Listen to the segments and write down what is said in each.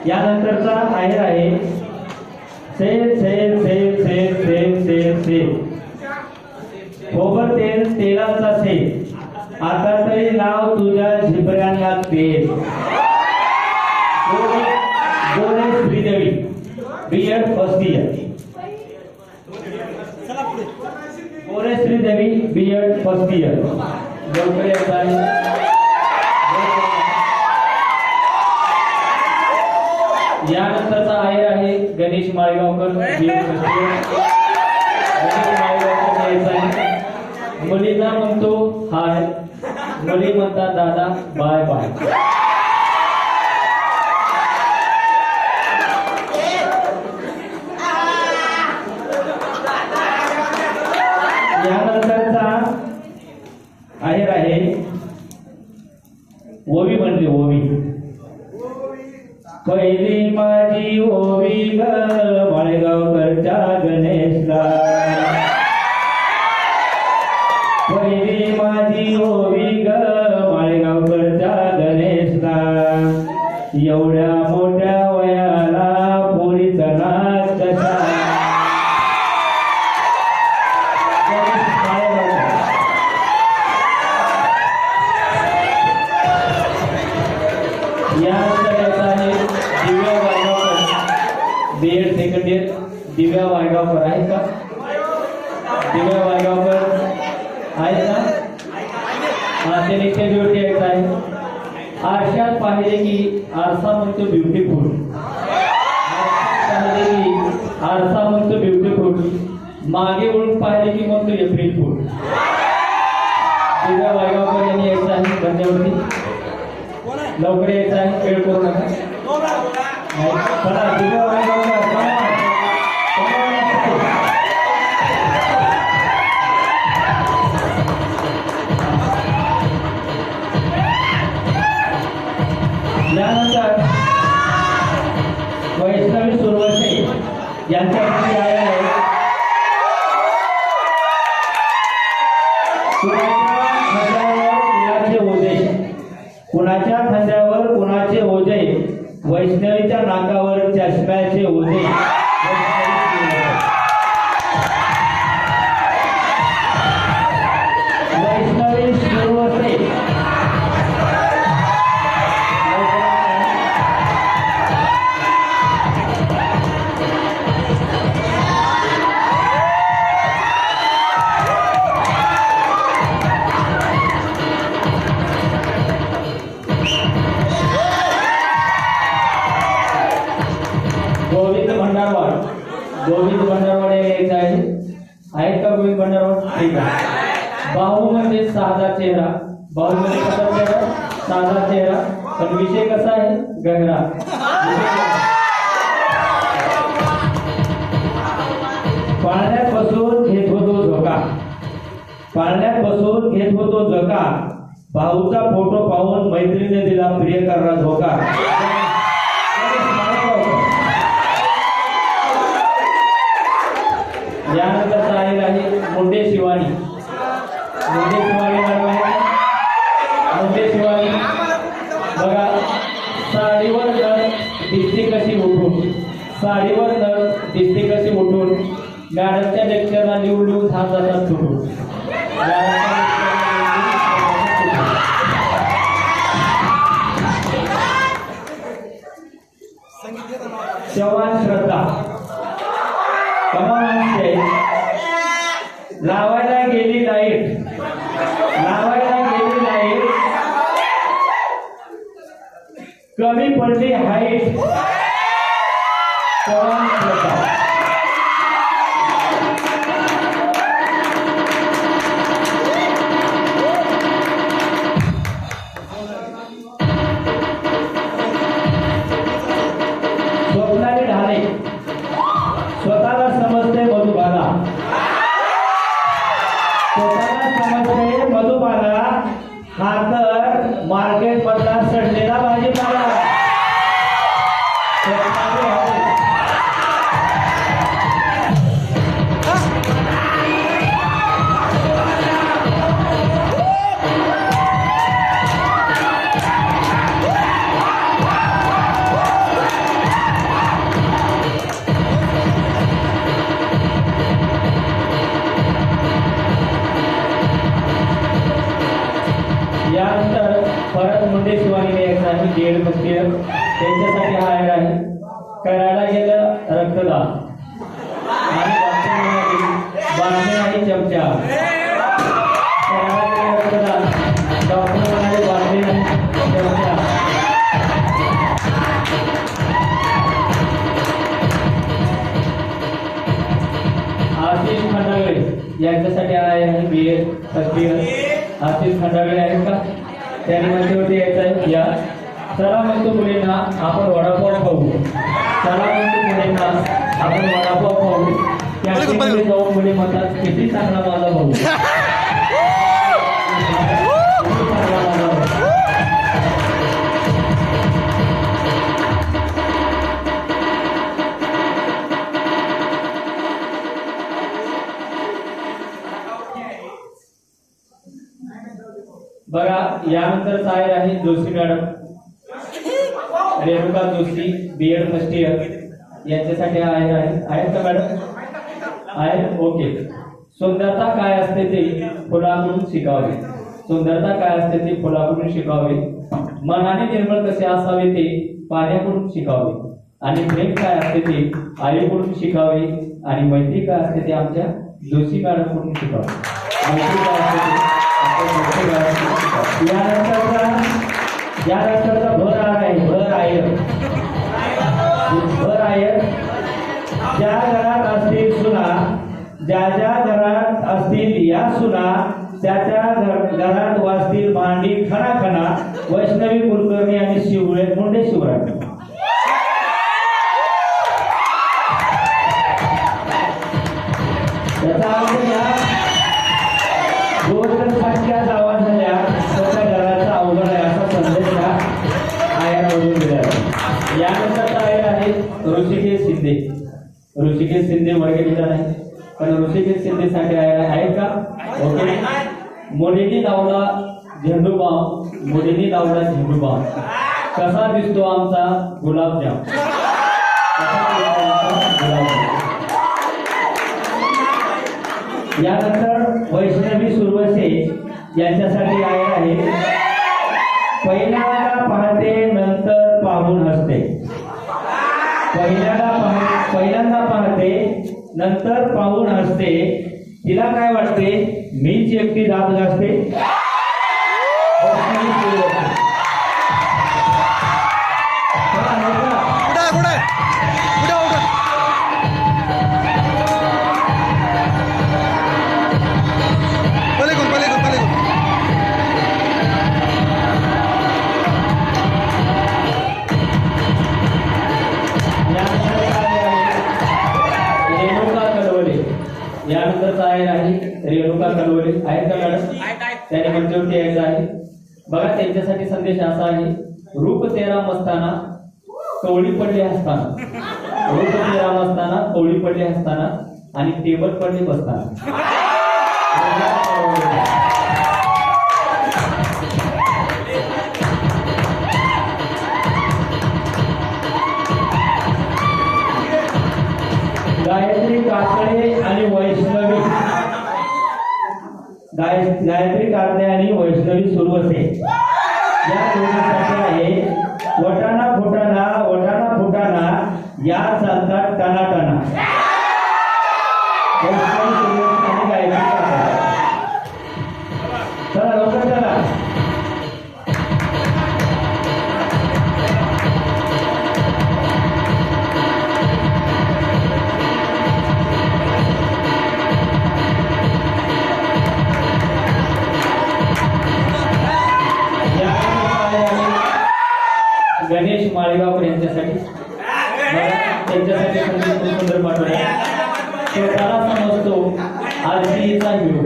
यानंतरचा आहेर आहे से से से से से से से खोबर तेल तेलाचा से आता तरी लाव तुझ्या झिपऱ्यांना तेल Gore Shridevi B.Ed first year Gore Shridevi B.Ed first year लवकर येत आहे यानंतरचा आहेर आहे Ganesh Malegaonkar B.Ed first year Ganesh Malegaonkar यायचा आहे मुलींना म्हणतो हाय मुली म्हणतात दादा बाय बाय यानंतरचा आहेर आहे ओवी म्हणते ओवी पहिली माझी ओवी ग माळेगावकरच्या गणेशला पहिली माझी ओवी ग माळेगावकरच्या गणेशला एवढ्या मोठ्या वयाला पोरीचा नाच कसा B.Ed सेकंड इयर दिव्या वायगावकर आहे का दिव्या वायगावकर आहे का ते नेक्स्ट ड्युटी यायचं आहे आरशात पाहिले की आरसा म्हणतो ब्युटिफुल पाहिले की आरसा म्हणतो ब्युटिफुल मागे वळून पाहिले की म्हणतो एप्रिल फुल दिव्या वायगावकर यांनी यायचं आहे धन्यवाद लवकर यायचं आहे वेळ करू नका चला दिव्या वायगावकर यानंतर वैष्णवी सुरवशे यांच्याकडे आले आहे कुणाच्या खांद्यावर कुणाचे ओझे वैष्णवीच्या नाकावर चष्म्याचे ओझे वैष्णवी सुरवशे गोविंद भंडारवाडे यायचं आहे आहेत का गोविंद भंडारवाड ठीक आहे भाऊ म्हणजे साधा चेहरा भाऊ म्हणजे कसा चेहरा साधा चेहरा पण विषय कसा आहे गहरा पाळण्यात बसून घेत होतो झोका पाळण्यात बसून घेत होतो झोका भाऊचा फोटो पाहून मैत्रीने दिला प्रियकरा झोका यानंतरचा आहेर आहे मुंडे शिवानी मुंडे शिवानी मुंडे शिवानी बघा साडीवर नळ दिसते कशी उठून साडीवर नळ दिसते कशी उठून मॅडमच्या लेक्चरला लिहून लिहून थांब जातात सुटून चव्हाण श्रद्धा लावायला गेली लाईट कमी पडली हाईट स्वप्नाली ढाले स्वतःला समजते मधुबाला हा तर मार्केट मधला सडलेला भाजीपाला यानंतर परत मुंडे शिवानीने यायचं आहे जेड मस्तीर त्यांच्यासाठी हा आहेर आहे. करायला गेलं रक्तदान आणि बांधणे आणि चमचा. करायला गेलं रक्तदान, डॉक्टर म्हणाले बांधणे आणि चमचा. आशिष खंडागळे यांच्यासाठी आहे बीए तस्वीर. आशिष खंडागळे आहेत का? त्यांनी मंदिरवरती यायचं आहे. या चला म्हणतो मुलींना आपण वडापाव खाऊ. चला म्हणतो मुलींना आपण वडापाव खाऊ. कॅन्टीनमध्ये जाऊन मुली म्हणतात किती चांगला माझा भाऊ. बघा यानंतर काय आहे Joshi madam Renuka Joshi BEd first year यांच्यासाठी आहेत का मॅडम? आहेत. ओके. सुंदरता काय असते ते फुलाकडून शिकावे. सुंदरता काय असते ते फुलाकडून शिकावे. मनाने निर्मळ कसे असावे ते पाण्याकडून शिकावे. आणि प्रेम काय असते ते आईकडून शिकावे. आणि मैत्री काय असते ते आमच्या जोशी मॅडमकडून शिकावे. मैत्री काय असते ते यानंतरचा भर आहे. भर आहे. ज्या घरात असतील सुना, ज्या घरात असतील या सुना, त्याच्या घरात वाजतील भांडी खणा खणा. वैष्णवी कुलकर्णी आणि मुंडे शिवराय. त्याचा अर्थ या दोन संख्या गावात झाल्या त्याच्या घराचा अवघड आहे असा संदेश या आयरावरून दिला. यानंतर आयर आहे ऋषिकेश शिंदे. ऋषिकेश शिंदे वडगेचा नाही पण ऋषिकेश शिंदेसाठी आयर आहे का? ओके. मुलींनी लावला झेंडूबाम. मुलींनी लावला झेंडूबाम. कसा दिसतो आमचा गुलाबजाम. यानंतर वैष्णवी सुरवसे यांच्यासाठी आयर आहे. पहिल्यांदा पाहते नंतर पाहून हसते. पहिल्यांदा पाहते नंतर पाहून हसते. तिला काय वाटते मीच एकटी दात घासते. यानंतर काय आहे रेणुका कलवले आहेत का मॅडम? त्याने मंदिरवरती यायचं आहे. बघा त्यांच्यासाठी संदेश असा आहे. रूप तेरा मस्ताना कवळी पडली असताना. रूप तेरा मस्ताना कवळी पडली असताना आणि टेबल पडली बसताना. गायत्री काकडे आणि वैष्णवी. गायत्री काकडे आणि वैष्णवी सुरवसे या दोघांसाठी आहे. वटाणा फुटाणा या चालतात टनाटना. वैष्णवी सुरवसे आणि गायत्री काकडे. चला लवकर चला. गणेश माळेगावकर यांच्यासाठी सुंदर पाठवला. स्वतःला समजतो आरतीचा हिरो.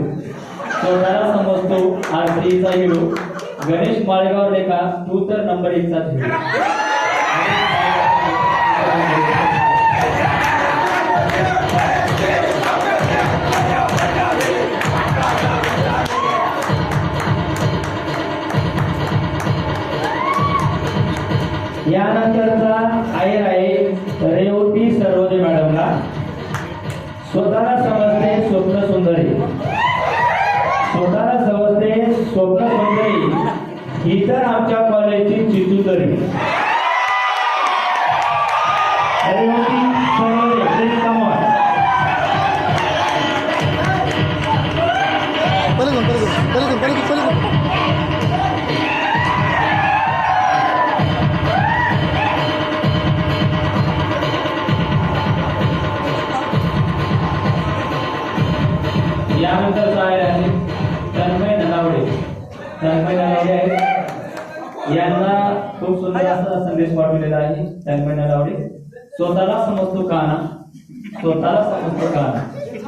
स्वतःला समजतो आरतीचा हिरो. गणेश माळेगाव लेखा तू तर नंबर 1 चा हिरो. यानंतरचा आयर आहे रेवती सर्वोदय मॅडमला. स्वतःला समजते स्वप्न सुंदरी. स्वतःला समजते स्वप्न सुंदरी ही तर आमच्या कॉलेजची चितूतरी. Revati Sarode, please come on. यानंतर काय आहे तन्मय नलावडे. तन्मय नलावडे आहेत. यांना खूप सुंदर असा संदेश पाठवलेला आहे. तन्मय नलावडे, स्वतःला समजतो काना, स्वतःला समजतो काना,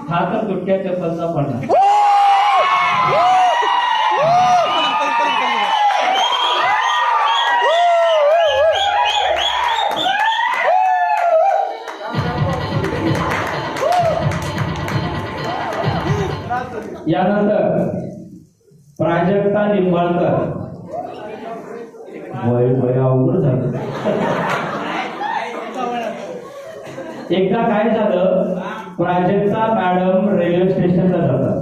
हा तर तुटक्या चप्पलचा पडला. यानंतर प्राजक्ता निंबाळकर. वय अवघड झालं. एकदा काय झालं, प्राजक्ता मॅडम रेल्वे स्टेशनला जातात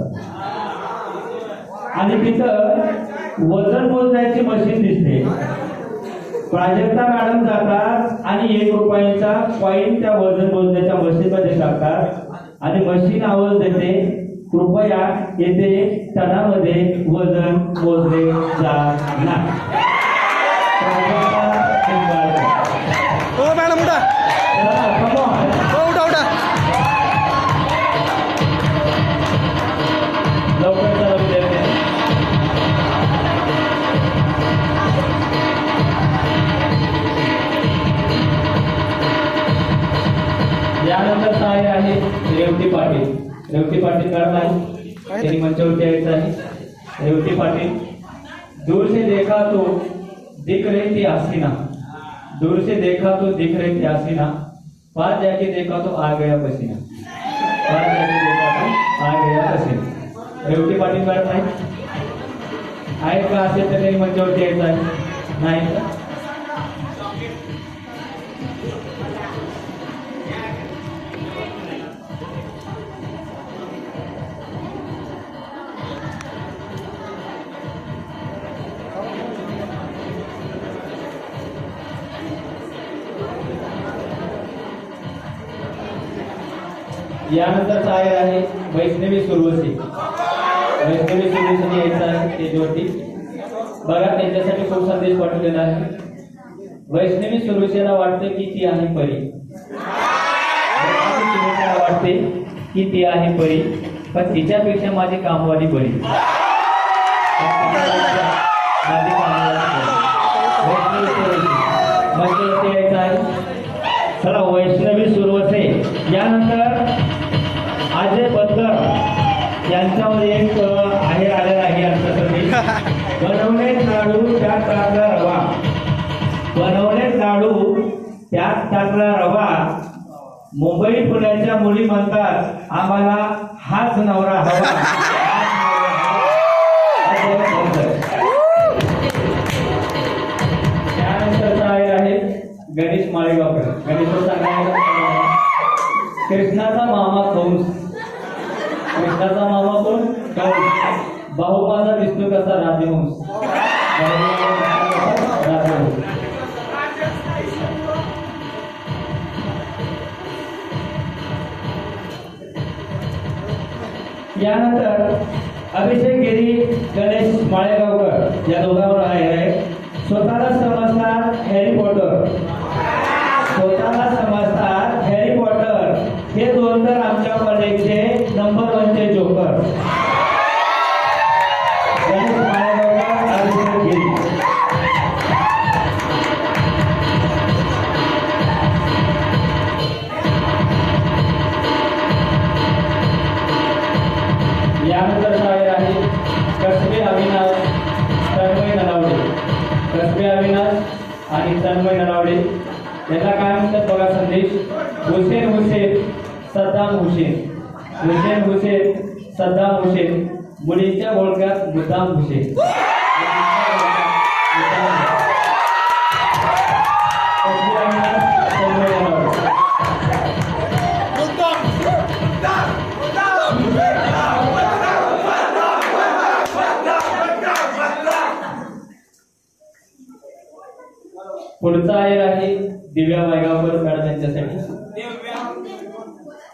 आणि तिथं वजन मोजण्याची मशीन दिसते. प्राजक्ता मॅडम जातात आणि 1 रुपयाचा कॉईन त्या वजन मोजण्याच्या मशीन मध्ये टाकतात आणि मशीन आवाज देते, कृपया येथे टनामध्ये वजन मोजले जाणार नाही. हो मॅडम उठा, हो उठा उठा. यानंतर काय आहे रेवती पाटील. रेवती पाटील मॅडम आहे, त्यांनी मंचावरती यायचं आहे. रेवती पाटील, दूर से देखा तो दिख रही थी हसीना, दूर से देखा तो दिख रही थी हसीना, पास जाके देखा तो आ गया पसीना, पास जाके देखा तो आ गया पसीना. रेवती पाटील मॅडम आहे का? असेल तर त्यांनी मंचावरती यायचं आहे. नाही का? यानंतर काय आहे वैष्णवी सुरवशी. वैष्णवी सुरवशी यायचं आहे स्टेजवरती. बघा त्यांच्यासाठी खूप संदेश पाठवलेला आहे. वैष्णवी सुरवशीला वाटते की ती आहे परी, वाटते की ती आहे परी, पण तिच्यापेक्षा माझी कामवाली बरी. वैष्णवी यायचं आहे. चला वैष्णवी सुरवसे. यानंतर अजय बद्दर यांच्यामध्ये एक आहे आलेला आहे आमच्यासाठी. बनवले लाडू त्यात टाकला रवा, बनवले लाडू त्यात टाकला रवा, मुंबई पुण्याच्या मुली म्हणतात आम्हाला हाच नवरा हवा. त्यानंतर आहे गणेश माळेगावकर. गणेश कृष्णाचा मामा कंस. कृष्णाचा मामा कोण? कंस. भाऊ माझा विष्णू कसा राजहंस. यानंतर अभिषेक गिरी, गणेश माळेगावकर या दोघांवर आहे. स्वतःला समजतात हॅरी पॉटर, स्वतःला समजतात हॅरी पॉटर. हे दोन तर आमच्या कॉलेजचे नंबर 1चे जोकर. गणेश माळेगावकर, अभिषेक गिरी. यानंतर शाळेत आहे कसबे अविनाश, तन्मय नलावडे. कसबे अविनाश आणि तन्मय नलावडे यांना काय म्हणतात बघा संदेश. हुसेन हुसेन सद्दाम हुसेन, हुसेन हुसेन सद्दाम हुसेन, मुलींच्या ओळखात मुद्दाम हुसेन. पुढचा आहे दिव्या वायगावकर मॅडम यांच्यासाठी.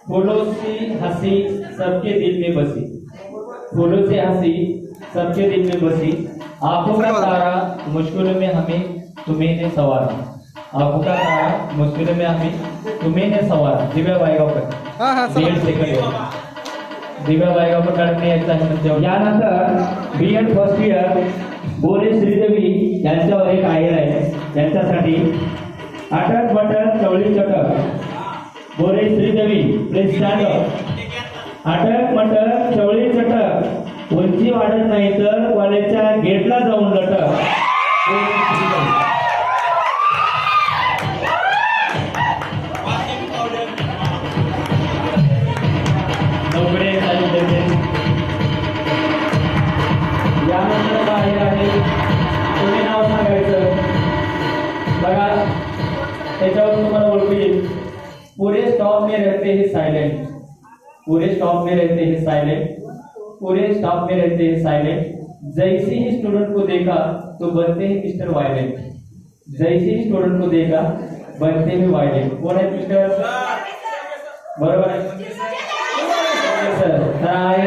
फूलों से हंसी सबके दिल में बसी, फूलों से हंसी सबके दिल में बसी, आंखों का तारा मुश्किलों में हमें तुम्हें ने सवारा, आंखों का तारा मुश्किलों में हमें तुम्हें ने सवारा. दिव्या वायगावकर बीएड सेकंड इयर. दिव्या वायगावकर मॅडमने यायचं आहे म्हणजे. यानंतर बीएड फर्स्ट इयर बोरे श्रीदेवी यांच्यावर एक आहेर आहे त्यांच्यासाठी. अटक बटक चवळी चटक बोरे श्रीदेवी प्लीज स्टँड अप. अटक मटक चवळी चटक उंची वाढत नाही तर कॉलेजच्या गेटला जाऊन लटक. नोकरी चालू देते. यानंतर काय आहे तुम्ही नाव सांगायचं बघा त्याच्यावर तुम्हाला ओळखू येईल. पूरे स्टॉप में रहते हैं साइलेंट, पूरे स्टॉप में रहते हैं साइलेंट, पूरे स्टॉप में रहते हैं साइलेंट. जैसे ही स्टूडेंट को देखा तो बनते हैं मिस्टर वायलेंट, जैसे ही स्टूडेंट को देखा बनते हैं वायलेंट. कोण आहे मिस्टर? बरोबर आहे सर. तर आहे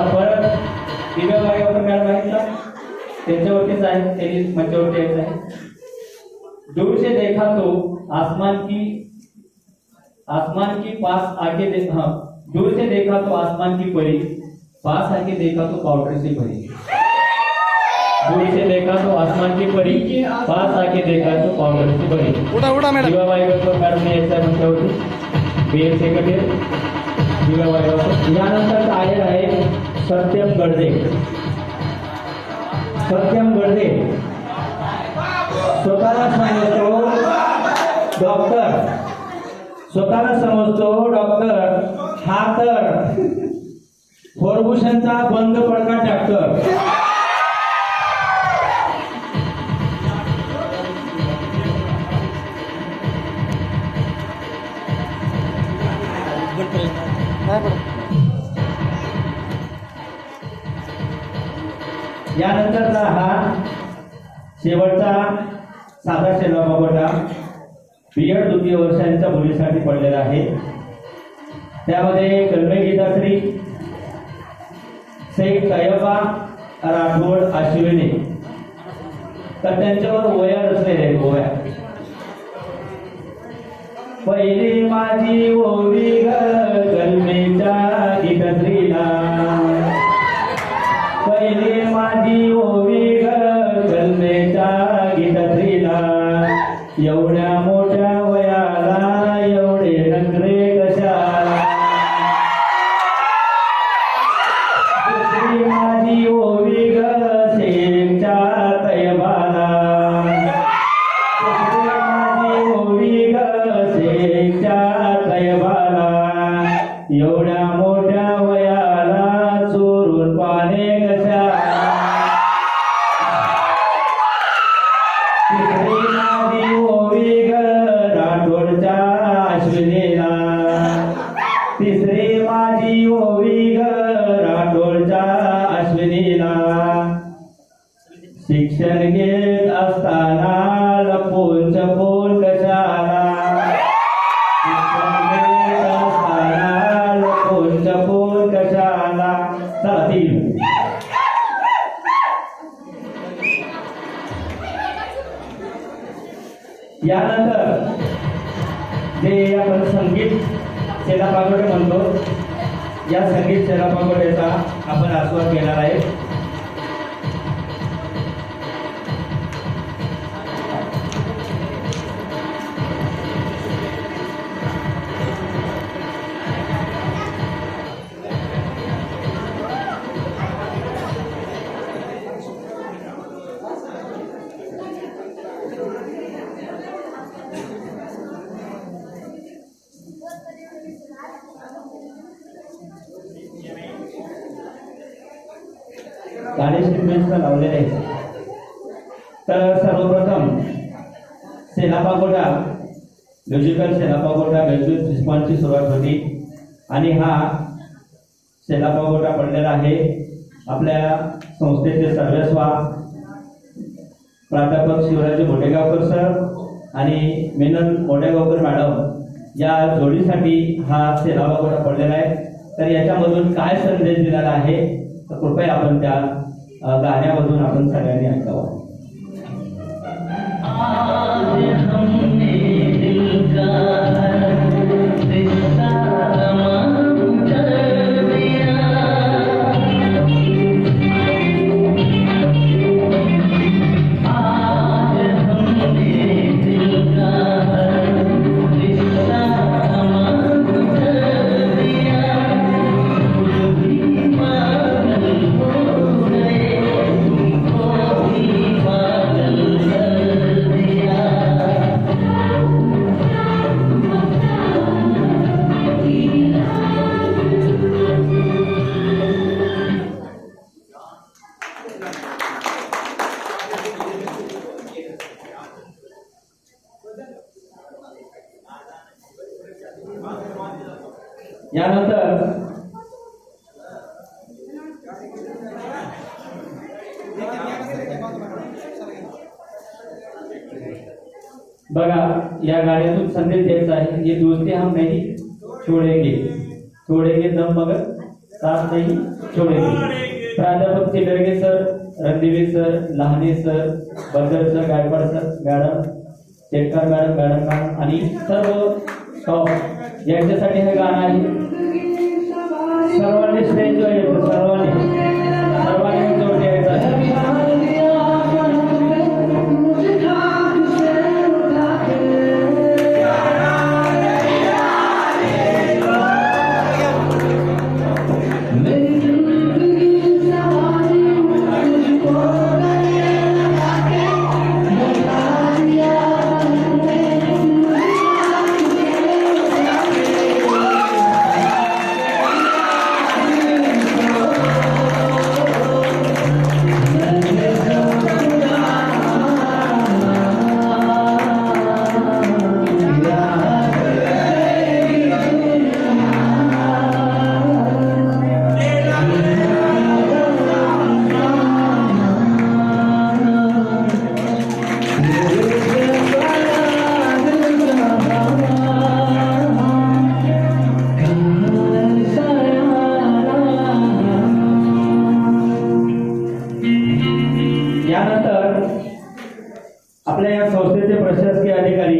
परत दिव्या वायगावकर मॅडम आहेत ना त्यांच्यावरतीच आहे, त्यांनी मंचावरती यायचं आहे. दूर से देखा तो आसमान की पास आके देखा, दूर से देखा तो आसमान की परी, पास आके देखा तो पाउडर से भरी. दूर से देखा तो आसमान की परी, पास आके देखा तो पाउडर से भरी. उठा मॅडम. दिव्या वायगावकर मॅडम यायचं आहे मंचावरती. बीएड सेकंड इयर दिव्या वायगावकर. यानंतर आहेर आहे सत्यम गडदे. सत्यम गडदे स्वतःला समजतो डॉक्टर, स्वतःला समजतो डॉक्टर, हा तर फॉर्ब्युशनचा बंद पडका ट्रॅक्टर. यानंतरचा हा शेवटचा साधा शेलाबागोटा बीएड द्वितीय वर्षांच्या मुलीसाठी पडलेला आहे. त्यामध्ये कलमे गीताश्री शेख तय्यबा राठोड आशिवणे. तर त्यांच्यावर वया रचलेले आहेत. गोव्या पहिली माझी ओवी ग कलमेच्या गीतश्रीला, पहिली माझी ओवी ग कलमेच्या गीतश्रीला, एवढ्या मोठ्या वयाला एवढे नखरे कशाला. दुसरी माझी ओवी ग शेखच्या तय्यबाला, दुसरी माझी ओवी ग शेखच्या तय्यबाला, एवढ्या मोठ्या वयाला चोरून पाने कशाला. तिसरी माझी ओवी ग राठोडच्या अश्विनीला, तिसरी माझी ओवी ग राठोडच्या अश्विनीला. शिक्षण घेत असताना लपून छपून कशाला, शिक्षण घेत असताना लपून छपून कशाला. चला तीन. यानंतर जे आपण संगीत सेलापागोटे म्हणतो, या संगीत सेलापागोट्याचा आपण आस्वाद घेणार आहे. गाणे श्रीमेंट लावलेले आहे. तर सर्वप्रथम सेनापागोटा म्युझिकल सेनापागोटा म्युझिक रिस्पॉन्सची सुरुवात होती आणि हा सेनापागोटा पडलेला आहे आपल्या संस्थेचे सर्वेस्वा प्राध्यापक शिवराज मोटेगावकर सर आणि मिनल मोटेगावकर मॅडम या जोडीसाठी हा सेनापागोटा पडलेला आहे. तर याच्यामधून काय संदेश दिलेला आहे तर कृपया आपण त्या गाण्यामधून आपण सगळ्यांनी ऐकावं. यानंतर बघा या गाण्यातून संदेश द्यायचा आहे. ये दोस्ती हम नहीं छोड़ेंगे दम मगर साथ नहीं छोड़ेंगे. प्राध्यापक Chilarge sir, Randive sir, Lahane sir, Bandar sir, Gaikwad sir, madam Chetkar madam आणि सर्व स्टॉफ यांच्यासाठी हे गाणं आहे. सर्वांनी स्टेज यायचं, सर्वांनी जोर द्यायचा आहे. आपल्या या संस्थेचे प्रशासकीय अधिकारी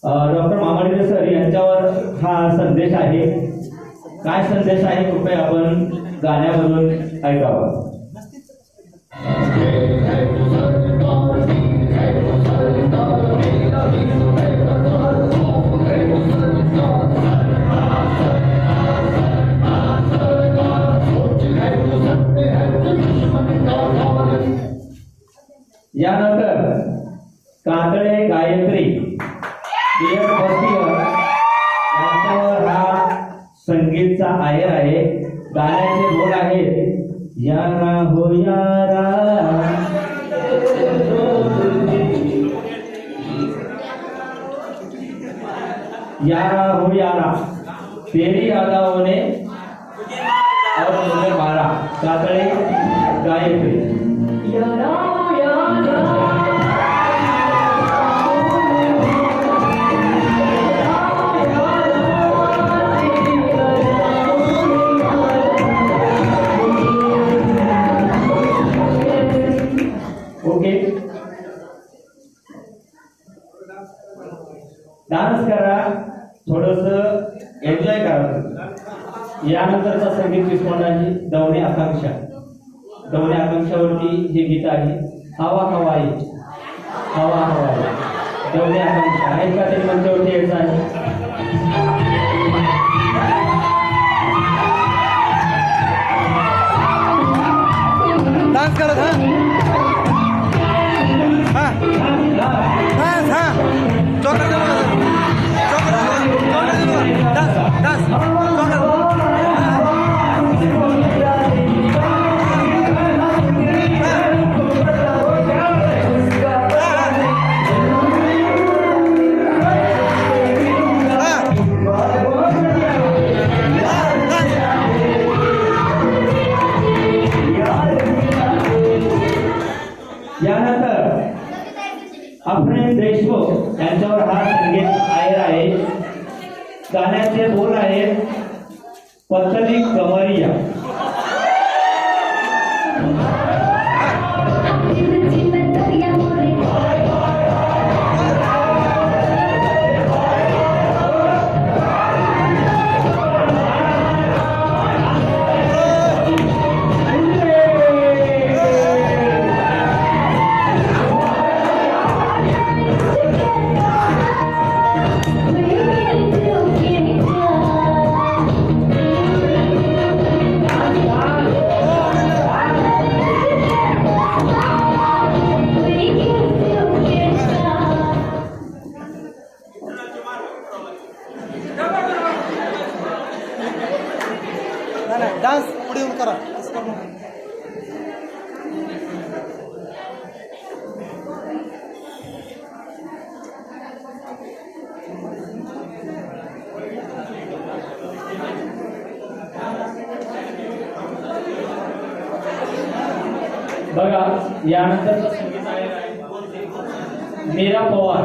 डॉक्टर मामाडे सर यांच्यावर हा संदेश आहे. काय संदेश आहे कृपया आपण गाण्यामधून ऐकावा. यानंतर कातळे गायत्री यांच्यावर हा संगीतचा आयर आहे. गाण्याचे बोल आहेत यारा हो यारा, यारा हो यारा, तेरी यादाओं ने और मुझे मारा. कातळे गायत्री. ओके, डान्स करा, थोडस एन्जॉय करा. यानंतरचा संगीत रिस्पॉन्ड आहे दवणे आकांक्षा. दवणे आकांक्षावरती हे गीत आहे हवा हवाई, हवा हवाई. दवणे आकांक्षा आहे का तरी मंचावरती यायचं आहे. डान्स करत डान्स गाण्याचे बोल आहेत पतली कमरिया. नाही डान्स पुढे येऊन करा असं करू नका. बघा यानंतर मीरा पवार.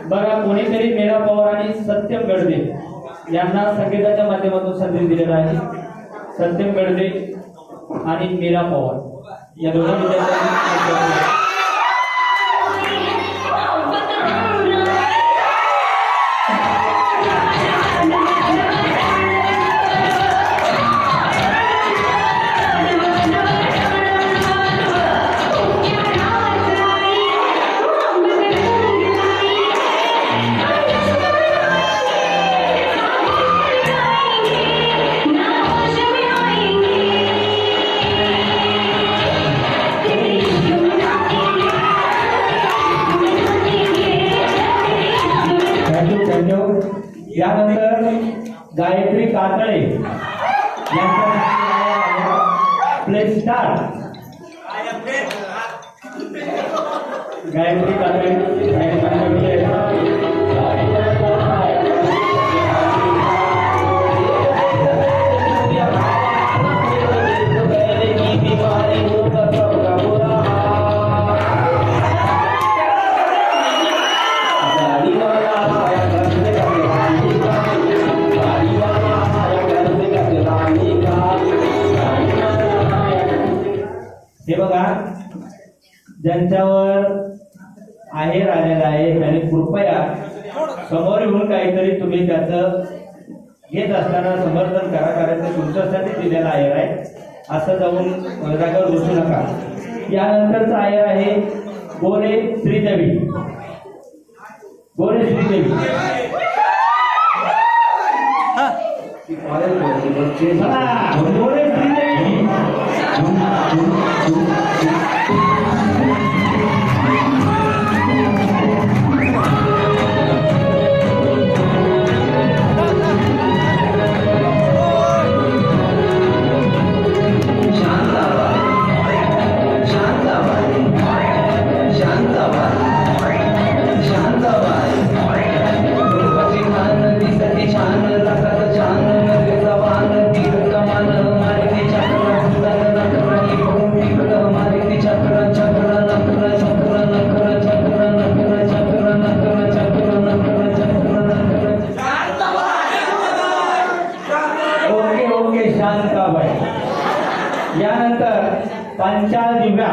बघा कोणीतरी मीरा पवार आणि सत्यम गडदे यांना संगीताच्या माध्यमातून संदेश दिलेला आहे. सत्यम गडदे आणि मीरा पवार या दोन्ही विद्यार्थ्यांनी यानंतर गायत्री कातळे यांचा प्ले स्टार. गायत्री कातळे हे बघा ज्यांच्यावर आहेर आलेला आहे त्यांनी कृपया समोर येऊन काहीतरी तुम्ही त्याचं घेत असताना समर्थन करा, कारण ते तुमच्यासाठी दिलेला आहेर आहे. असं जाऊन जागेवर बसू नका. यानंतरचा आहेर आहे गोरे श्रीदेवी. गोरे श्रीदेवी गोरे श्रीदेवी शांताबाई. यानंतर पंचाल दिव्या